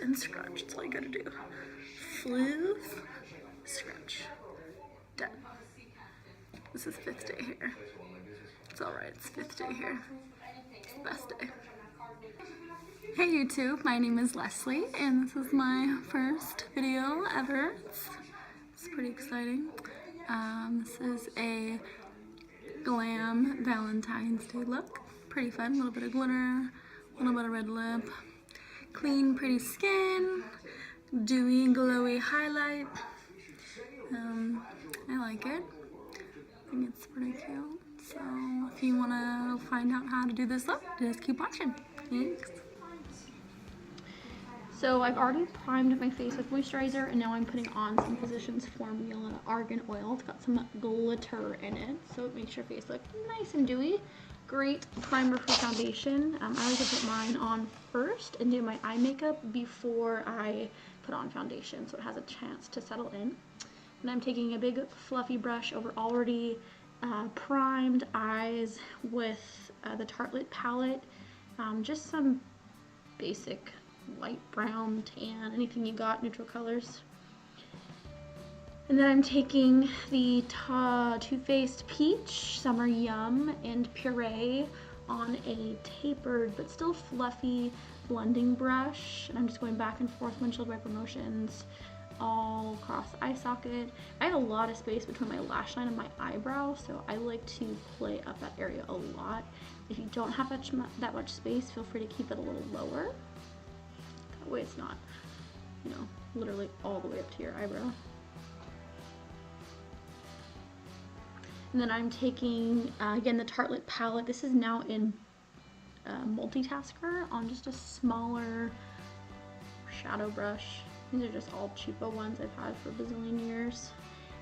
and scrunch. That's all you gotta do. Floof, scrunch. Done. This is 5th day here. It's alright, it's 5th day here. It's the best day. Hey YouTube, my name is Leslie, and this is my first video ever. It's pretty exciting. This is a Glam Valentine's Day look. Pretty fun, a little bit of glitter, a little bit of red lip, clean, pretty skin, dewy, glowy highlight. I like it. I think it's pretty cute. So if you want to find out how to do this look, just keep watching. Thanks. So I've already primed my face with moisturizer, and now I'm putting on some Physicians Formula Argan Oil. It's got some glitter in it, so it makes your face look nice and dewy. Great primer for foundation. I like to put mine on first and do my eye makeup before I put on foundation, so it has a chance to settle in. And I'm taking a big fluffy brush over already primed eyes with the Tartelette palette. Just some basic light brown, tan, anything you got, neutral colors. And then I'm taking the Too Faced Peach, Summer Yum, and Puree on a tapered but still fluffy blending brush. And I'm just going back and forth windshield wiper motions all across the eye socket. I have a lot of space between my lash line and my eyebrow, so I like to play up that area a lot. If you don't have that much space, feel free to keep it a little lower. That way it's not, you know, literally all the way up to your eyebrow. And then I'm taking, again, the Tartelette palette. This is now in Multitasker on just a smaller shadow brush. These are just all cheapo ones I've had for a bazillion years.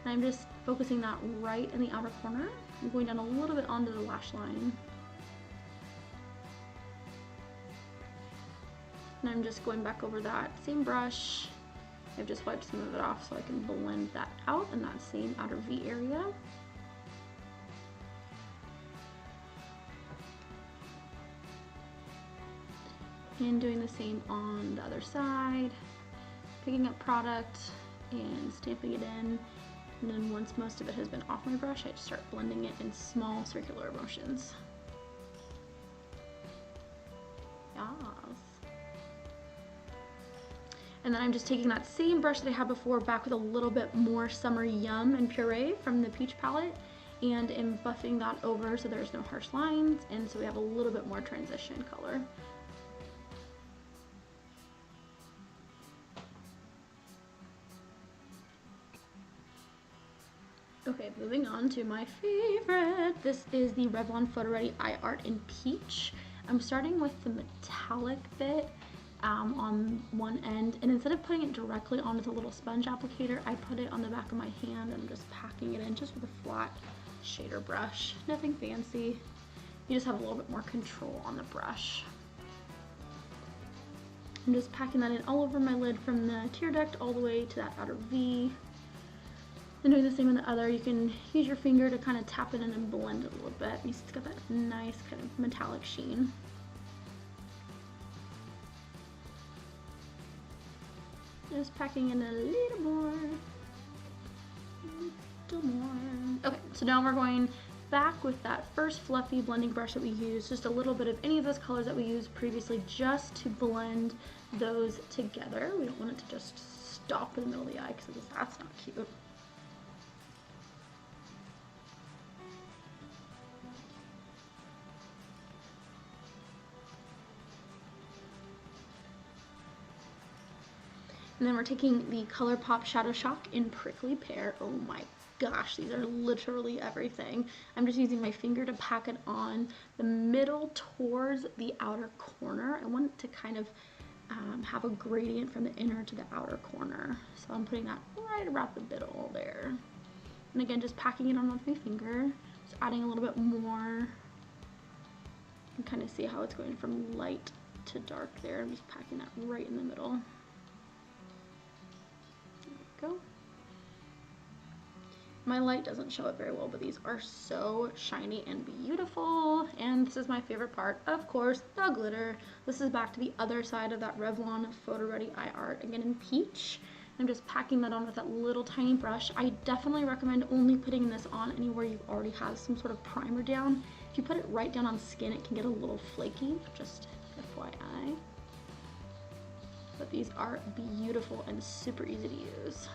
And I'm just focusing that right in the outer corner. I'm going down a little bit onto the lash line. And I'm just going back over that same brush. I've just wiped some of it off so I can blend that out in that same outer V area. And doing the same on the other side. Picking up product and stamping it in. And then once most of it has been off my brush, I just start blending it in small circular motions. Yes. And then I'm just taking that same brush that I had before back with a little bit more Summer Yum and Puree from the Peach palette, and am buffing that over so there's no harsh lines, and so we have a little bit more transition color. Okay, moving on to my favorite. This is the Revlon Photoready Eye Art in Peach. I'm starting with the metallic bit on one end, and instead of putting it directly onto the little sponge applicator, I put it on the back of my hand and I'm just packing it in just with a flat shader brush. Nothing fancy. You just have a little bit more control on the brush. I'm just packing that in all over my lid from the tear duct all the way to that outer V. And doing the same on the other, you can use your finger to kind of tap it in and blend it a little bit. It's got that nice kind of metallic sheen. Just packing in a little more. Okay, so now we're going back with that first fluffy blending brush that we used, just a little bit of any of those colors that we used previously, just to blend those together. We don't want it to just stop in the middle of the eye because that's not cute. And then we're taking the ColourPop Shadow Shock in Prickly Pear. Oh my gosh, these are literally everything. I'm just using my finger to pack it on the middle towards the outer corner. I want it to kind of have a gradient from the inner to the outer corner. So I'm putting that right around the middle there. And again, just packing it on with my finger, just adding a little bit more. You can kind of see how it's going from light to dark there. I'm just packing that right in the middle. Go. My light doesn't show it very well, but these are so shiny and beautiful. And this is my favorite part, of course, the glitter. This is back to the other side of that Revlon Photoready Eye Art, again in peach. I'm just packing that on with that little tiny brush. I definitely recommend only putting this on anywhere you already have some sort of primer down. If you put it right down on skin, it can get a little flaky, just FYI. But these are beautiful and super easy to use.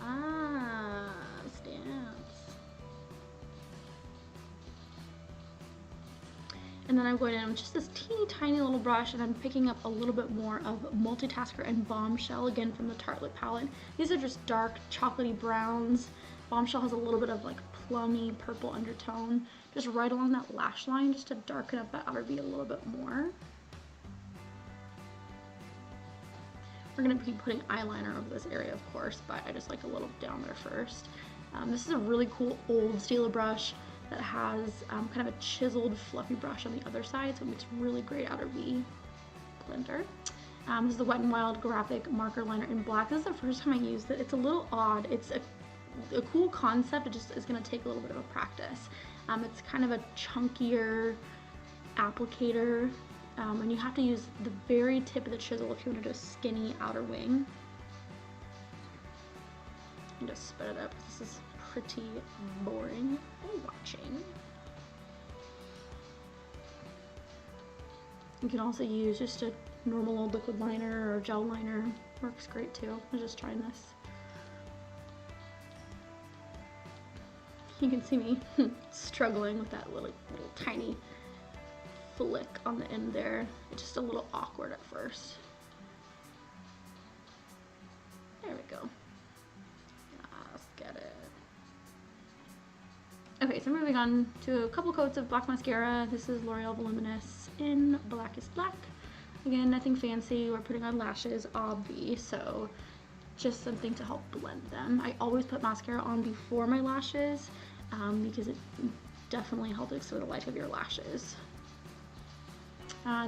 Ah, stamps. And then I'm going in with just this teeny tiny little brush, and I'm picking up a little bit more of Multitasker and Bombshell, again from the Tartelette palette. These are just dark chocolatey browns. Bombshell has a little bit of like plummy purple undertone, just right along that lash line, just to darken up that outer V a little bit more. We're going to be putting eyeliner over this area, of course, but I just like a little down there first. This is a really cool old Stila brush that has kind of a chiseled, fluffy brush on the other side, so it makes really great outer V blender. This is the Wet n Wild Graphic Marker Liner in black. This is the first time I used it. It's a little odd. It's a cool concept. It just is going to take a little bit of a practice. It's kind of a chunkier applicator. And you have to use the very tip of the chisel if you want to do a skinny outer wing. And just spit it up. This is pretty boring watching. You can also use just a normal old liquid liner or gel liner. Works great too. I'm just trying this. You can see me struggling with that little tiny flick on the end there. It's just a little awkward at first. There we go. Let's get it. Okay, so moving on to a couple coats of black mascara. This is L'Oreal Voluminous in Blackest Black. Again, nothing fancy. We're putting on lashes, obvi, so just something to help blend them. I always put mascara on before my lashes because it definitely helps extend the life of your lashes.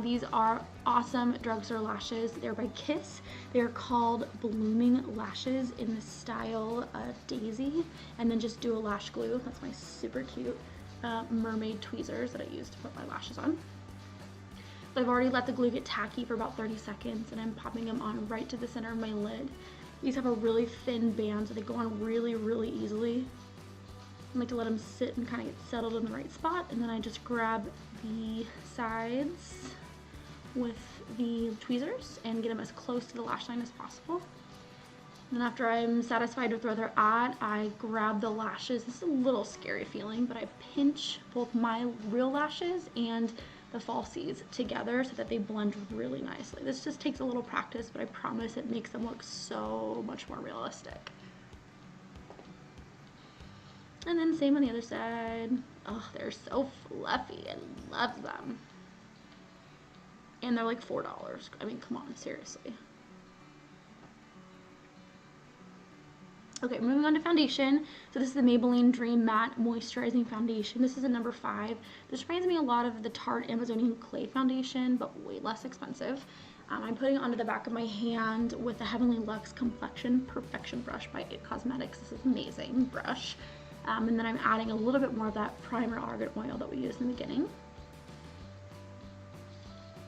These are awesome drugstore lashes. They're by Kiss. They're called Blooming Lashes in the style Daisy, and then just do a lash glue. That's my super cute mermaid tweezers that I use to put my lashes on. So I've already let the glue get tacky for about 30 seconds, and I'm popping them on right to the center of my lid. These have a really thin band, so they go on really, really easily. I like to let them sit and kind of get settled in the right spot, and then I just grab the sides with the tweezers and get them as close to the lash line as possible. And then after I'm satisfied with where they're at, I grab the lashes. This is a little scary feeling, but I pinch both my real lashes and the falsies together so that they blend really nicely. This just takes a little practice, but I promise it makes them look so much more realistic. And then same on the other side. Oh, they're so fluffy. I love them. And they're like $4. I mean, come on, seriously. Okay, moving on to foundation. So this is the Maybelline Dream Matte Moisturizing Foundation. This is a number 5. This reminds me a lot of the Tarte Amazonian Clay Foundation, but way less expensive. I'm putting it onto the back of my hand with the Heavenly Luxe Complexion Perfection brush by IT Cosmetics. This is an amazing brush. And then I'm adding a little bit more of that primer argan oil that we used in the beginning.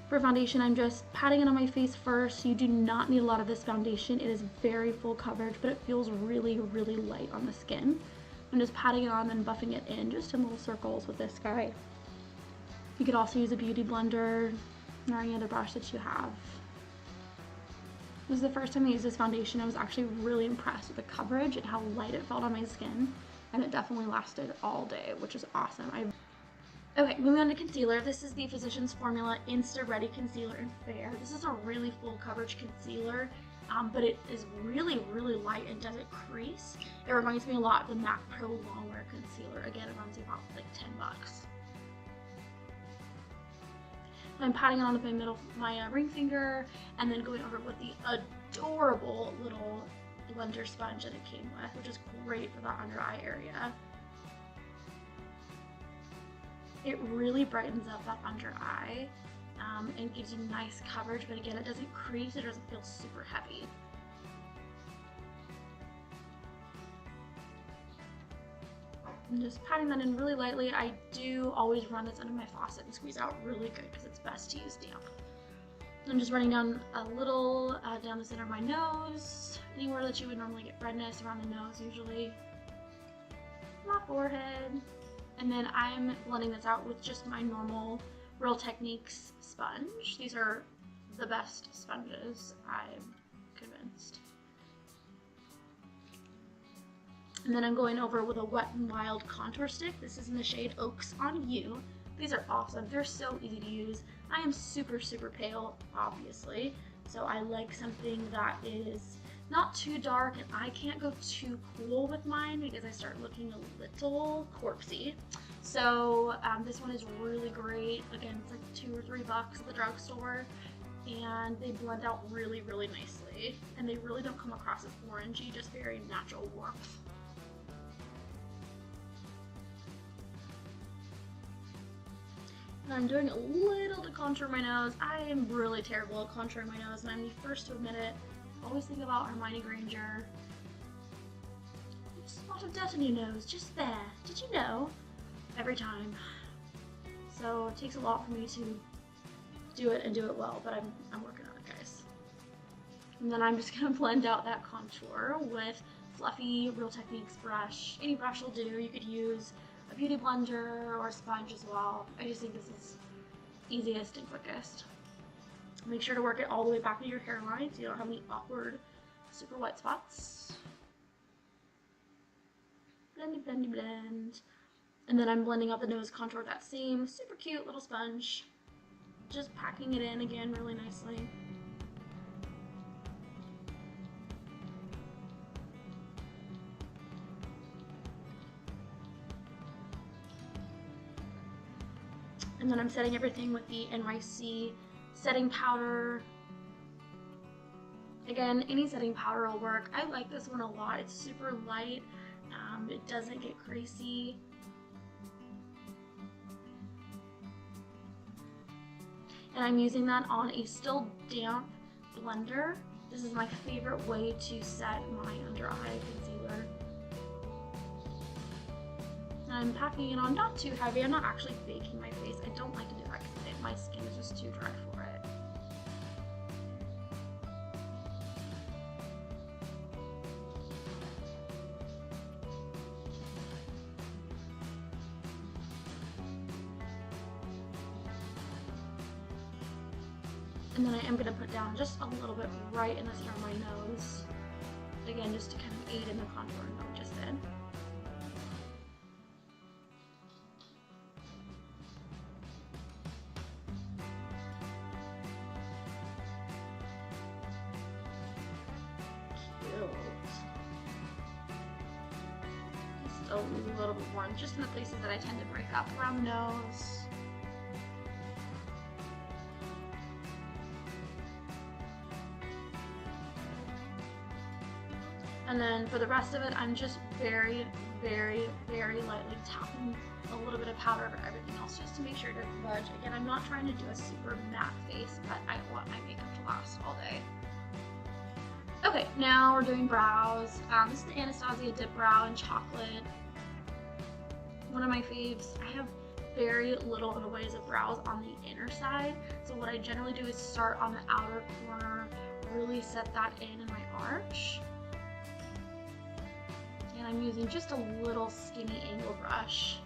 For foundation, I'm just patting it on my face first. You do not need a lot of this foundation. It is very full coverage, but it feels really, really light on the skin. I'm just patting it on and buffing it in just in little circles with this guy. You could also use a beauty blender or any other brush that you have. This is the first time I used this foundation. I was actually really impressed with the coverage and how light it felt on my skin. And it definitely lasted all day, which is awesome. Okay, moving on to concealer. This is the Physicians Formula Insta Ready Concealer in Fair. This is a really full coverage concealer, but it is really, really light and doesn't crease. It reminds me a lot of the MAC Pro Longwear Concealer. Again, it runs me about like 10 bucks. I'm patting it on with my ring finger, and then going over with the adorable little blender sponge that it came with, which is great for that under eye area. It really brightens up that under eye and gives you nice coverage, but again, it doesn't crease, it doesn't feel super heavy. I'm just patting that in really lightly. I do always run this under my faucet and squeeze out really good because it's best to use damp. I'm just running down a little down the center of my nose, anywhere that you would normally get redness around the nose usually. My forehead. And then I'm blending this out with just my normal Real Techniques sponge. These are the best sponges, I'm convinced. And then I'm going over with a Wet n Wild contour stick. This is in the shade Oaks on You. These are awesome. They're so easy to use. I am super, super pale, obviously. So I like something that is not too dark, and I can't go too cool with mine because I start looking a little corpsey. So this one is really great. Again, it's like $2 or $3 at the drugstore, and they blend out really, really nicely. And they really don't come across as orangey, just very natural warmth. And I'm doing a little to contour my nose. I am really terrible at contouring my nose, and I'm the first to admit it. I always think about Hermione Granger. A spot of dirt on your nose, just there. Did you know? Every time. So it takes a lot for me to do it and do it well, but I'm working on it, guys. And then I'm just gonna blend out that contour with fluffy Real Techniques brush. Any brush will do. You could use a beauty blender or a sponge as well. I just think this is easiest and quickest. Make sure to work it all the way back to your hairline so you don't have any awkward, super white spots. Blendy, blendy, blend. And then I'm blending out the nose contour with that same super cute little sponge. Just packing it in again really nicely. And then I'm setting everything with the NYC setting powder. Again, any setting powder will work. I like this one a lot. It's super light. It doesn't get greasy. And I'm using that on a still damp blender. This is my favorite way to set my under eye concealer. I'm packing it on not too heavy. I'm not actually baking my face. I don't like to do that because my skin is just too dry for it. And then I am going to put down just a little bit right in the center of my nose. Again, just to kind of aid in the contouring that we just did. A little bit more, just in the places that I tend to break up around the nose. And then for the rest of it, I'm just very, very, very lightly tapping a little bit of powder over everything else just to make sure it doesn't budge. Again, I'm not trying to do a super matte face, but I want my makeup to last all day. Okay, now we're doing brows. This is the Anastasia Dip Brow in Chocolate. One of my faves. I have very little in the ways of brows on the inner side. So what I generally do is start on the outer corner, really set that in my arch. And I'm using just a little skinny angle brush.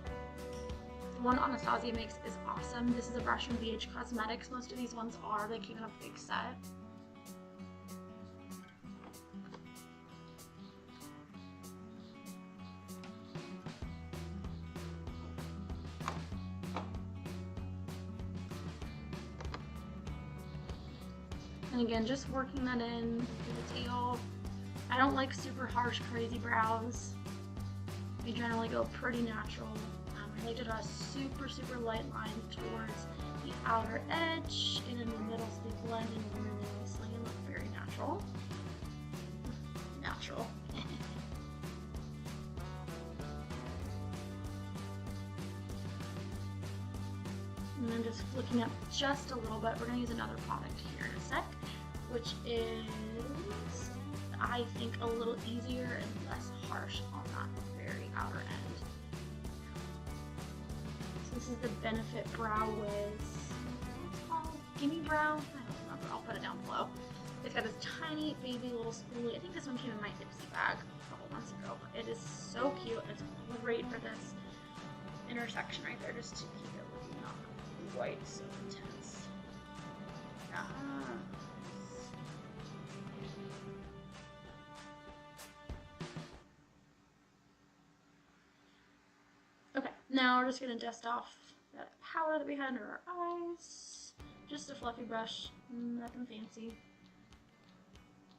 The one Anastasia makes is awesome. This is a brush from BH Cosmetics. Most of these ones are. They came in a big set. And again, just working that in with the tail. I don't like super harsh, crazy brows. I generally go pretty natural. I like to draw a super, super light line towards the outer edge and in the middle so they blend in really nicely and look very natural. Natural. And I'm just flicking up just a little bit. We're going to use another product here in a sec, which is, I think, a little easier and less harsh on that very outer end. This is the Benefit Brow Wiz. What's it called? Gimme Brow? I don't remember. I'll put it down below. It's got this tiny baby little spoolie. I think this one came in my Ipsy bag a couple months ago. But it is so cute. It's great for this intersection right there, just to keep it looking not quite so intense. Okay, now we're just gonna dust off that powder that we had under our eyes. Just a fluffy brush, nothing fancy.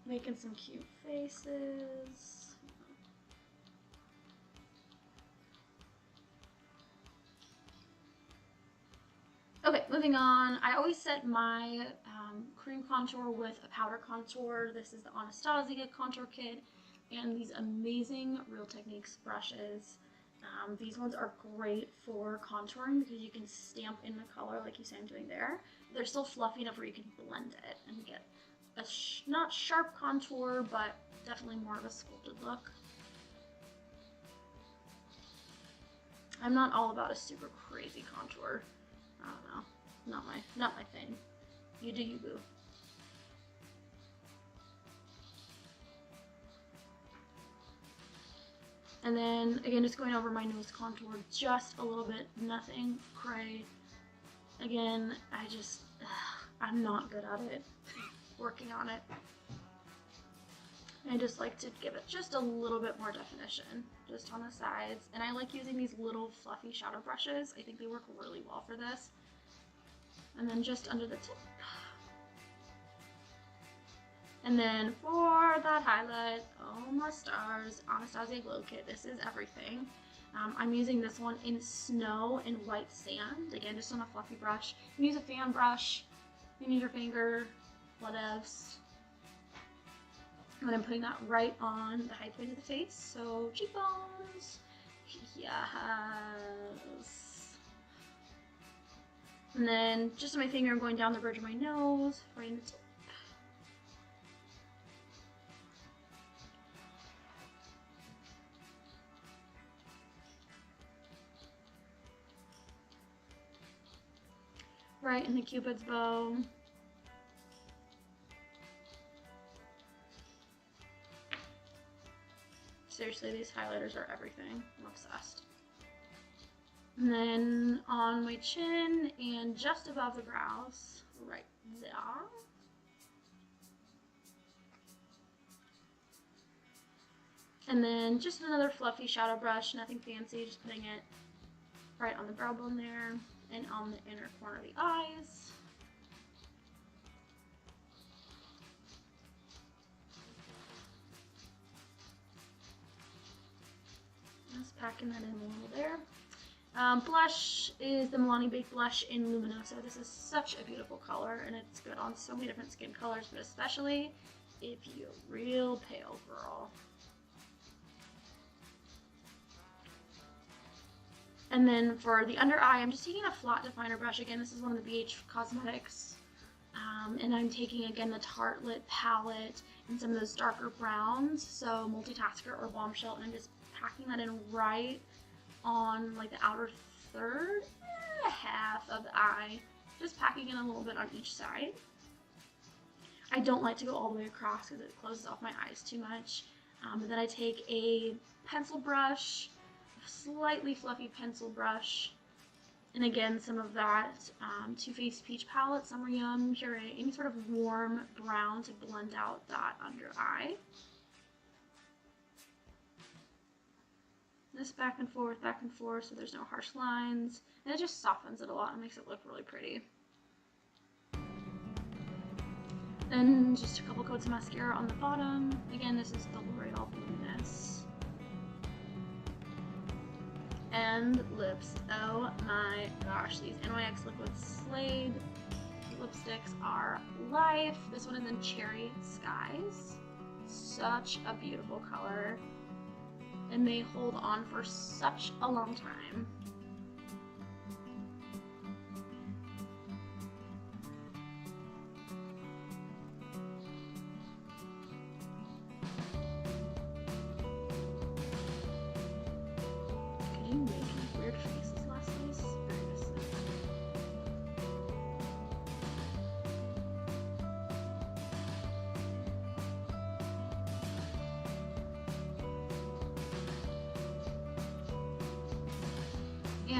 Making some cute faces. Okay, moving on. I always set my cream contour with a powder contour. This is the Anastasia contour kit and these amazing Real Techniques brushes. These ones are great for contouring because you can stamp in the color like you see I'm doing there. They're still fluffy enough where you can blend it and get a not sharp contour, but definitely more of a sculpted look. I'm not all about a super crazy contour. I don't know, not my thing. You do you, boo. And then again, just going over my nose contour just a little bit, nothing cray. Again, I'm not good at it. Working on it. I just like to give it just a little bit more definition, just on the sides. And I like using these little fluffy shadow brushes. I think they work really well for this. And then just under the tip. And then for that highlight, oh my stars, Anastasia Glow Kit. This is everything. I'm using this one in Snow and White Sand. Again, just on a fluffy brush. You can use a fan brush. You can use your finger. Whatevs. And I'm putting that right on the high point of the face. So cheekbones. Yes. And then just on my finger, I'm going down the bridge of my nose, right in the tip. Right in the Cupid's bow. Seriously, these highlighters are everything. I'm obsessed. And then on my chin and just above the brows, right there. And then just another fluffy shadow brush, nothing fancy, just putting it right on the brow bone there and on the inner corner of the eyes. Just packing that in a little there. Blush is the Milani Baked Blush in Luminous. This is such a beautiful color, and it's good on so many different skin colors, but especially if you're a real pale girl. And then for the under eye, I'm just taking a flat definer brush. Again, this is one of the BH Cosmetics. And I'm taking, again, the Tartelette palette and some of those darker browns, so Multitasker or Bombshell, and I'm just packing that in right on like the outer third, half of the eye. Just packing in a little bit on each side. I don't like to go all the way across because it closes off my eyes too much. But then I take a pencil brush, a slightly fluffy pencil brush, and again some of that Too Faced Peach palette, Summer Yum, Puree, any sort of warm brown to blend out that under eye. This back and forth, so there's no harsh lines, and it just softens it a lot and makes it look really pretty. Then just a couple coats of mascara on the bottom. Again, this is the L'Oreal Voluminous. And lips. Oh my gosh, these NYX Liquid Slade lipsticks are life. This one is in Cherry Skies. Such a beautiful color. And they hold on for such a long time. Could you make weird faces, Leslie? Seriously.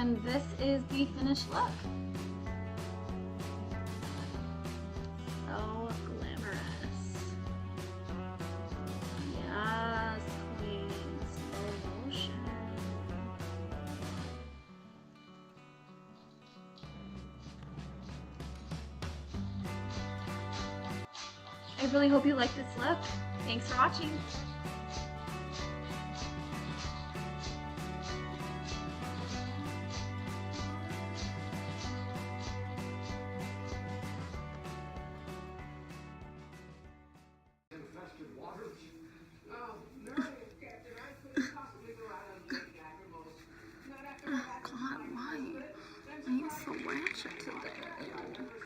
And this is the finished look. So glamorous. Yes, queen. Slow motion. I really hope you like this look. Thanks for watching. Oh God, why? I need so ratchet today.